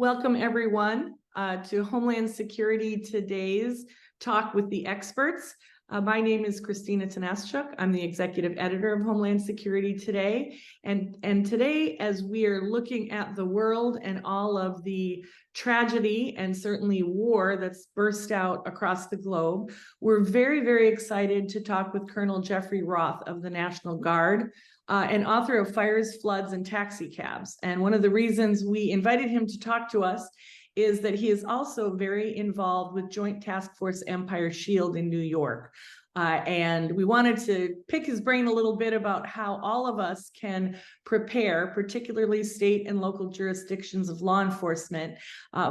Welcome, everyone, to Homeland Security Today's Talk with the Experts. My name is Christina Tanaschuk. I'm the executive editor of Homeland Security Today. And today, as we are looking at the world and all of the tragedy and certainly war that's burst out across the globe, we're very, very excited to talk with Colonel Jeffrey Roth of the National Guard, and author of Fires, Floods, and Taxicabs. And one of the reasons we invited him to talk to us is that he is also very involved with Joint Task Force Empire Shield in New York. And we wanted to pick his brain a little bit about how all of us can prepare, particularly state and local jurisdictions of law enforcement,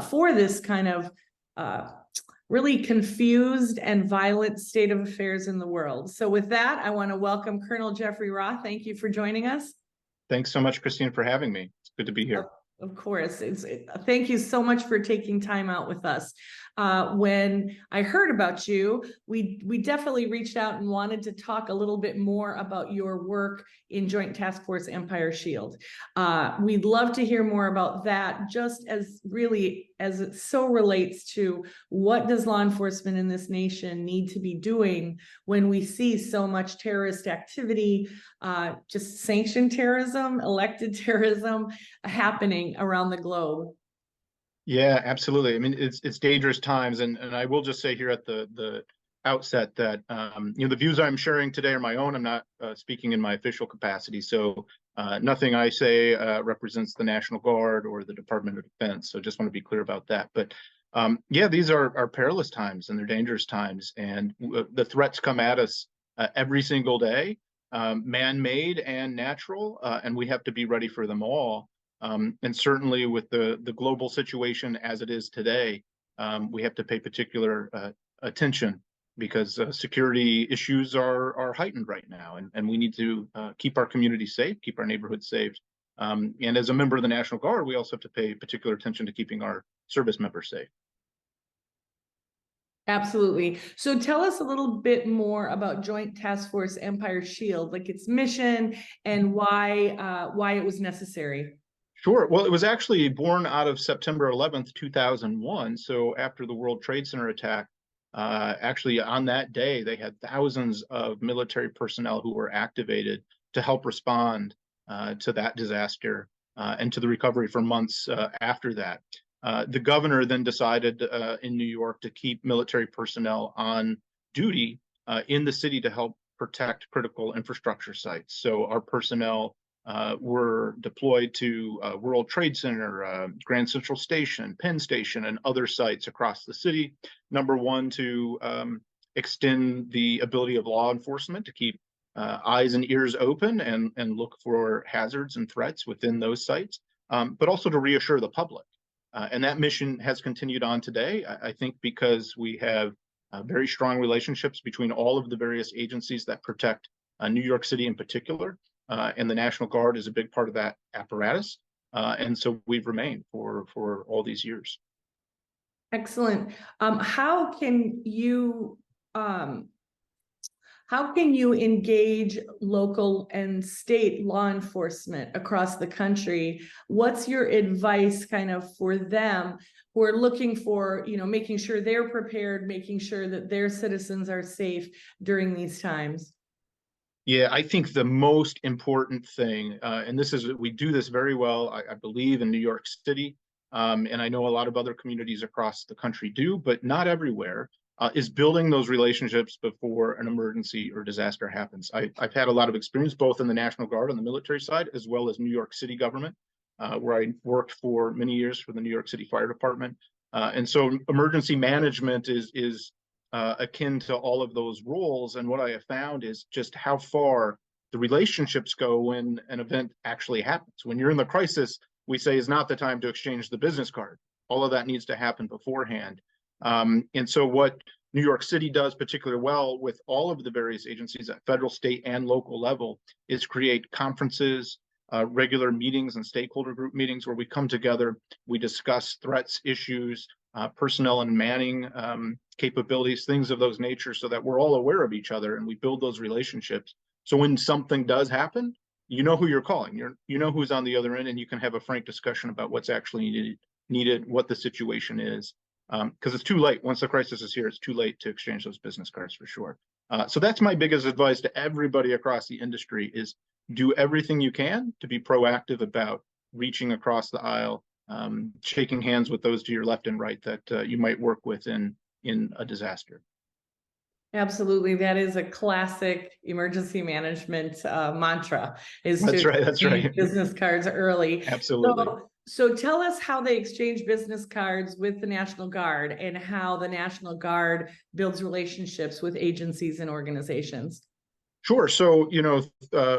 for this kind of really confused and violent state of affairs in the world. So with that, I want to welcome Colonel Jeffrey Roth. Thank you for joining us. Thanks so much, Christine, for having me. It's good to be here. Of course. Thank you so much for taking time out with us. When I heard about you, we definitely reached out and wanted to talk a little bit more about your work in Joint Task Force Empire Shield. We'd love to hear more about that, just as it so relates to what does law enforcement in this nation need to be doing when we see so much terrorist activity, just sanctioned terrorism, elected terrorism happening around the globe. Yeah, absolutely. I mean, it's dangerous times, and I will just say here at the outset that the views I'm sharing today are my own. I'm not speaking in my official capacity, so nothing I say represents the National Guard or the Department of Defense. So just want to be clear about that. But yeah, these are perilous times and they're dangerous times, and the threats come at us every single day, man-made and natural, and we have to be ready for them all. And certainly with the global situation as it is today, we have to pay particular attention because security issues are heightened right now, and we need to keep our community safe, keep our neighborhoods safe. And as a member of the National Guard, we also have to pay particular attention to keeping our service members safe. Absolutely. So tell us a little bit more about Joint Task Force Empire Shield, like its mission and why it was necessary. Sure. Well, it was actually born out of September 11th, 2001. So after the World Trade Center attack, actually on that day, they had thousands of military personnel who were activated to help respond to that disaster and to the recovery for months after that. The governor then decided in New York to keep military personnel on duty in the city to help protect critical infrastructure sites. So our personnel were deployed to World Trade Center, Grand Central Station, Penn Station, and other sites across the city. Number one, to extend the ability of law enforcement to keep eyes and ears open and look for hazards and threats within those sites, but also to reassure the public. And that mission has continued on today, I think, because we have very strong relationships between all of the various agencies that protect New York City in particular. And the National Guard is a big part of that apparatus. And so we've remained for all these years. Excellent. How can you engage local and state law enforcement across the country? What's your advice kind of for them who are looking for, making sure they're prepared, making sure that their citizens are safe during these times? Yeah, I think the most important thing, and we do this very well, I believe, in New York City, and I know a lot of other communities across the country do, but not everywhere, is building those relationships before an emergency or disaster happens. I've had a lot of experience both in the National Guard on the military side, as well as New York City government, where I worked for many years for the New York City Fire Department. And so emergency management is akin to all of those roles. And what I have found is just how far the relationships go when an event actually happens. When you're in the crisis, we say is not the time to exchange the business card. All of that needs to happen beforehand. And so what New York City does particularly well with all of the various agencies at federal, state, and local level is create conferences, regular meetings and stakeholder group meetings where we come together, we discuss threats, issues, personnel and manning capabilities, things of those nature, so that we're all aware of each other and we build those relationships. So when something does happen, you know who you're calling, you know who's on the other end, and you can have a frank discussion about what's actually needed, what the situation is. Because it's too late. Once the crisis is here, it's too late to exchange those business cards for sure. So that's my biggest advice to everybody across the industry is do everything you can to be proactive about reaching across the aisle, shaking hands with those to your left and right that you might work with in a disaster. Absolutely. That is a classic emergency management mantra is That's to right. That's exchange right. business cards early. Absolutely. So tell us how they exchange business cards with the National Guard and how the National Guard builds relationships with agencies and organizations. Sure. So,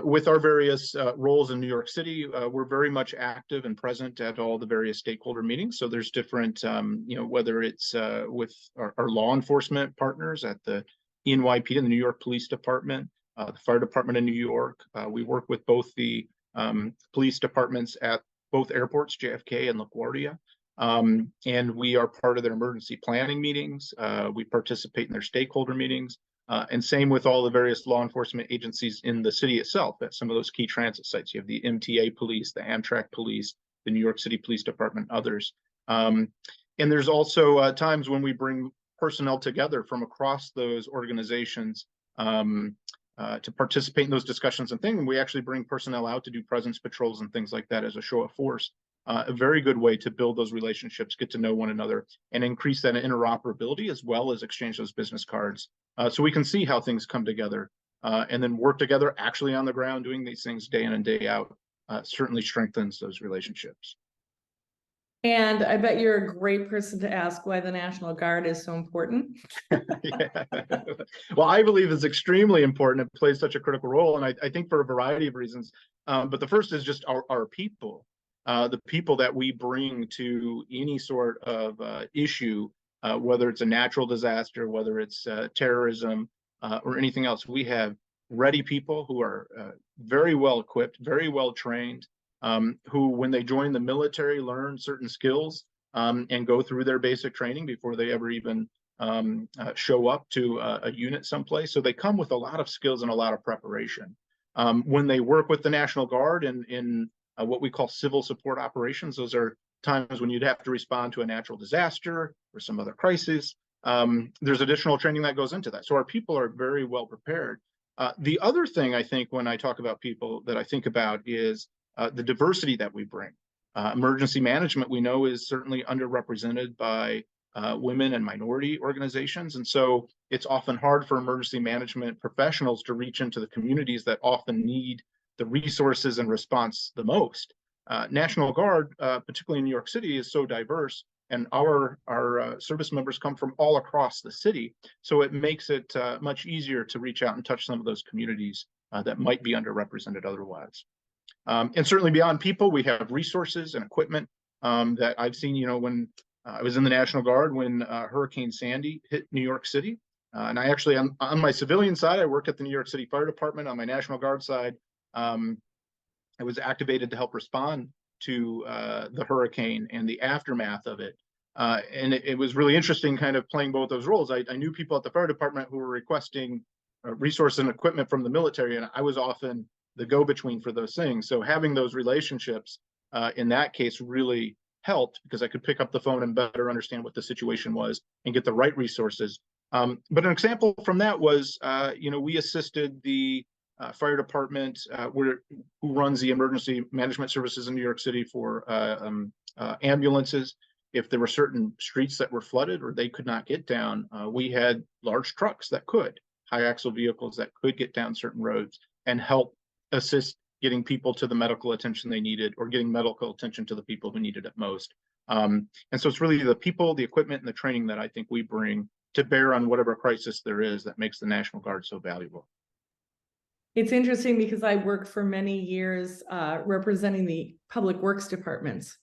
with our various roles in New York City, we're very much active and present at all the various stakeholder meetings. So there's different, whether it's with our law enforcement partners at the NYPD and the New York Police Department, the Fire Department in New York. We work with both the police departments at both airports, JFK and LaGuardia. And we are part of their emergency planning meetings. We participate in their stakeholder meetings. And same with all the various law enforcement agencies in the city itself at some of those key transit sites. You have the MTA police, the Amtrak police, the New York City Police Department, others. And there's also times when we bring personnel together from across those organizations to participate in those discussions and things. And we actually bring personnel out to do presence patrols and things like that as a show of force. A very good way to build those relationships, get to know one another, and increase that interoperability as well as exchange those business cards. So we can see how things come together and then work together actually on the ground doing these things day in and day out certainly strengthens those relationships. And I bet you're a great person to ask why the National Guard is so important. Yeah. Well, I believe it's extremely important. It plays such a critical role. And I think for a variety of reasons. But the first is just our people, the people that we bring to any sort of issue, whether it's a natural disaster, whether it's terrorism or anything else. We have ready people who are very well equipped, very well trained, who, when they join the military, learn certain skills and go through their basic training before they ever even show up to a unit someplace. So they come with a lot of skills and a lot of preparation. When they work with the National Guard in what we call civil support operations, those are times when you'd have to respond to a natural disaster or some other crisis. There's additional training that goes into that. So our people are very well prepared. The other thing I think when I talk about people that I think about is the diversity that we bring. Emergency management, we know, is certainly underrepresented by women and minority organizations. And so it's often hard for emergency management professionals to reach into the communities that often need the resources and response the most. National Guard, particularly in New York City, is so diverse, and our service members come from all across the city. So it makes it much easier to reach out and touch some of those communities that might be underrepresented otherwise. And certainly beyond people, we have resources and equipment that I've seen, when I was in the National Guard when Hurricane Sandy hit New York City. And I actually, on my civilian side, I worked at the New York City Fire Department. On my National Guard side, I was activated to help respond to the hurricane and the aftermath of it. And it was really interesting kind of playing both those roles. I knew people at the fire department who were requesting resources and equipment from the military, and I was often the go-between for those things. So having those relationships in that case really helped because I could pick up the phone and better understand what the situation was and get the right resources. But an example from that was, we assisted the fire department who runs the emergency management services in New York City for ambulances. If there were certain streets that were flooded or they could not get down, we had large trucks that could, high axle vehicles that could get down certain roads and help assist getting people to the medical attention they needed or getting medical attention to the people who needed it most. And so it's really the people, the equipment, and the training that I think we bring to bear on whatever crisis there is that makes the National Guard so valuable. It's interesting because I worked for many years representing the public works departments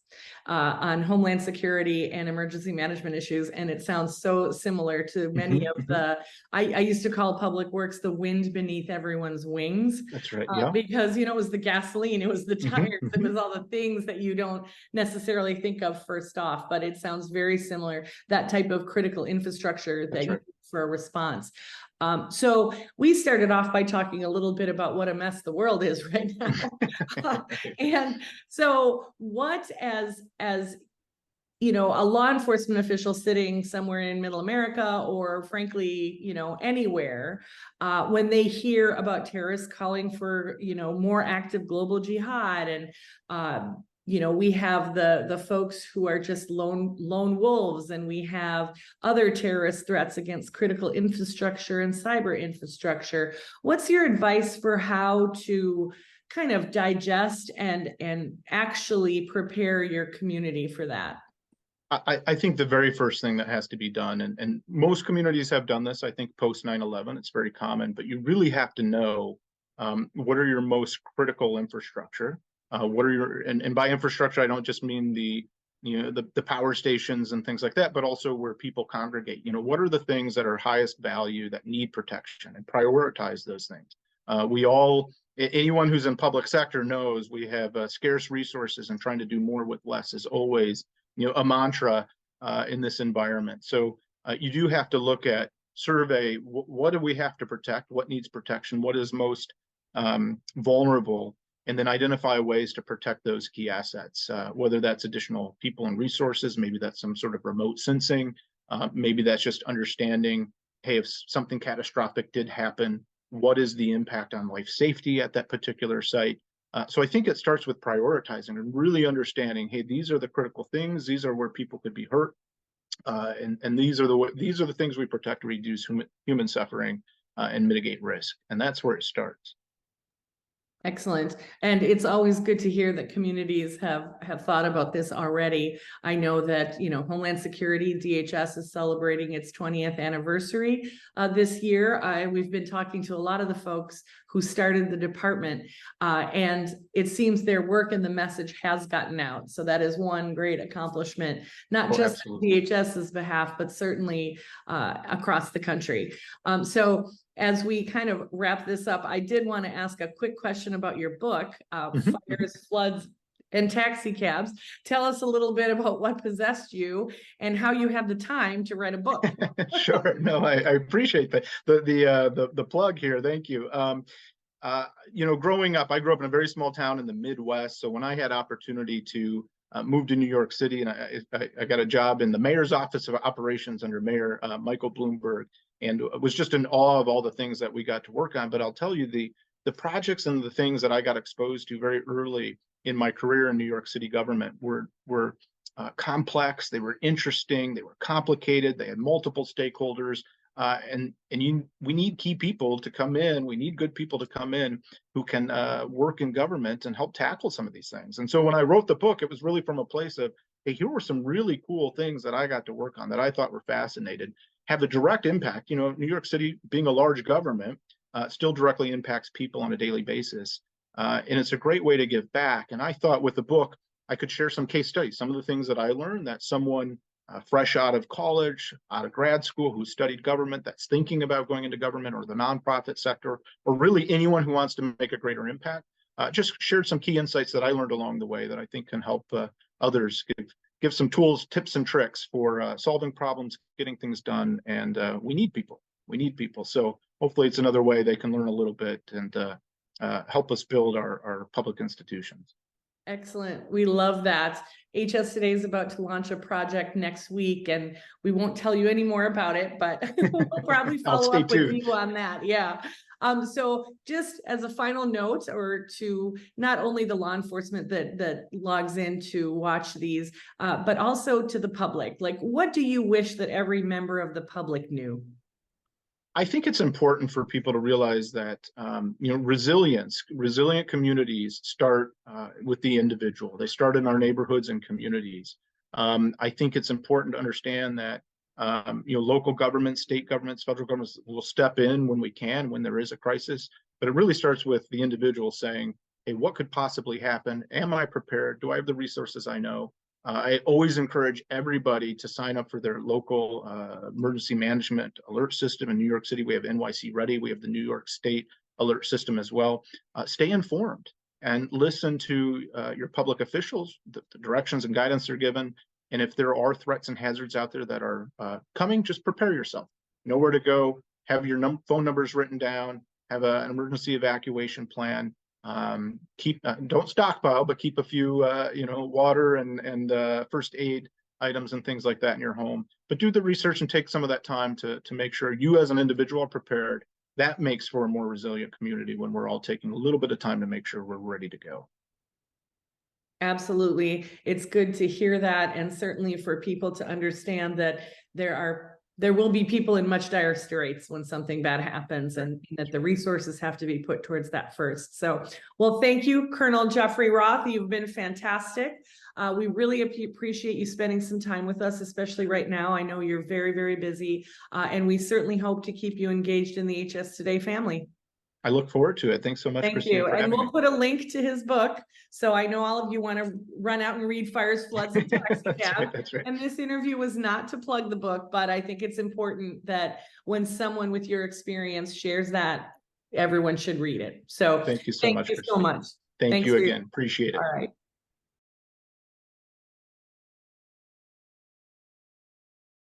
on homeland security and emergency management issues. And it sounds so similar to many of the, I used to call public works the wind beneath everyone's wings. That's right. Yeah. Because, it was the gasoline, it was the tires, it was all the things that you don't necessarily think of first off, but it sounds very similar, that type of critical infrastructure that you need for a response. So we started off by talking a little bit about what a mess the world is right now. And so what as a law enforcement official sitting somewhere in middle America, or frankly, anywhere, when they hear about terrorists calling for, more active global jihad, and we have the folks who are just lone wolves, and we have other terrorist threats against critical infrastructure and cyber infrastructure. What's your advice for how to kind of digest and actually prepare your community for that? I think the very first thing that has to be done, and most communities have done this, I think post 9/11, it's very common, but you really have to know what are your most critical infrastructure. What are your, and by infrastructure, I don't just mean the power stations and things like that, but also where people congregate. What are the things that are highest value that need protection, and prioritize those things. Anyone who's in public sector knows we have scarce resources, and trying to do more with less is always a mantra in this environment. So you do have to look at, survey, what do we have to protect, what needs protection, what is most vulnerable, and then identify ways to protect those key assets, whether that's additional people and resources, maybe that's some sort of remote sensing, maybe that's just understanding, hey, if something catastrophic did happen, what is the impact on life safety at that particular site? So I think it starts with prioritizing and really understanding, hey, these are the critical things, these are where people could be hurt, and these are the things we protect to reduce human suffering and mitigate risk, and that's where it starts. Excellent. And it's always good to hear that communities have thought about this already. I know that, Homeland Security, DHS, is celebrating its 20th anniversary this year. We've been talking to a lot of the folks who started the department, and it seems their work and the message has gotten out. So that is one great accomplishment, not just on DHS's behalf, but certainly across the country. So as we kind of wrap this up, I did want to ask a quick question about your book, Fires, Floods, and Taxi Cabs. Tell us a little bit about what possessed you and how you have the time to write a book. Sure. No, I appreciate that. The plug here. Thank you. Growing up, I grew up in a very small town in the Midwest. So when I had opportunity to move to New York City, and I got a job in the mayor's office of operations under Mayor Michael Bloomberg, and was just in awe of all the things that we got to work on. But I'll tell you, the projects and the things that I got exposed to very early in my career in New York City government were complex, they were interesting, they were complicated, they had multiple stakeholders, we need key people to come in. We need good people to come in who can work in government and help tackle some of these things. And so when I wrote the book, it was really from a place of, hey, here were some really cool things that I got to work on that I thought were fascinating, have a direct impact. New York City, being a large government, still directly impacts people on a daily basis. And it's a great way to give back. And I thought with the book, I could share some case studies, some of the things that I learned that someone fresh out of college, out of grad school, who studied government, that's thinking about going into government or the nonprofit sector, or really anyone who wants to make a greater impact, just shared some key insights that I learned along the way that I think can help others, give some tools, tips, and tricks for solving problems, getting things done. And we need people. We need people. So hopefully it's another way they can learn a little bit and help us build our public institutions. Excellent. We love that. HS Today is about to launch a project next week, and we won't tell you any more about it, but we'll probably follow up with you on that. Yeah. So just as a final note, or to not only the law enforcement that logs in to watch these, but also to the public, like, what do you wish that every member of the public knew? I think it's important for people to realize that resilient communities start with the individual. They start in our neighborhoods and communities. I think it's important to understand that local governments, state governments, federal governments will step in when we can, when there is a crisis. But it really starts with the individual saying, "Hey, what could possibly happen? Am I prepared? Do I have the resources I know?" I always encourage everybody to sign up for their local emergency management alert system. In New York City, we have NYC Ready. We have the New York State alert system as well. Stay informed and listen to your public officials, the directions and guidance they're given. And if there are threats and hazards out there that are coming, just prepare yourself. Know where to go. Have your phone numbers written down. Have an emergency evacuation plan. Don't stockpile, but keep a few, water and first aid items and things like that in your home. But do the research and take some of that time to make sure you as an individual are prepared. That makes for a more resilient community when we're all taking a little bit of time to make sure we're ready to go. Absolutely. It's good to hear that, and certainly for people to understand that there will be people in much dire straits when something bad happens, and that the resources have to be put towards that first. So, well, thank you, Colonel Jeffrey Roth. You've been fantastic. We really appreciate you spending some time with us, especially right now. I know you're very, very busy, and we certainly hope to keep you engaged in the HS Today family. I look forward to it. Thanks so much, Thank Christina, you. for And having me. we'll put a link to his book. So I know all of you want to run out and read Fires, Floods, and Taxi Cab. That's right. And this interview was not to plug the book, but I think it's important that when someone with your experience shares that, everyone should read it. So Thank you so much, so Christina. much. Thank Thanks you for your- again. Appreciate it. All right.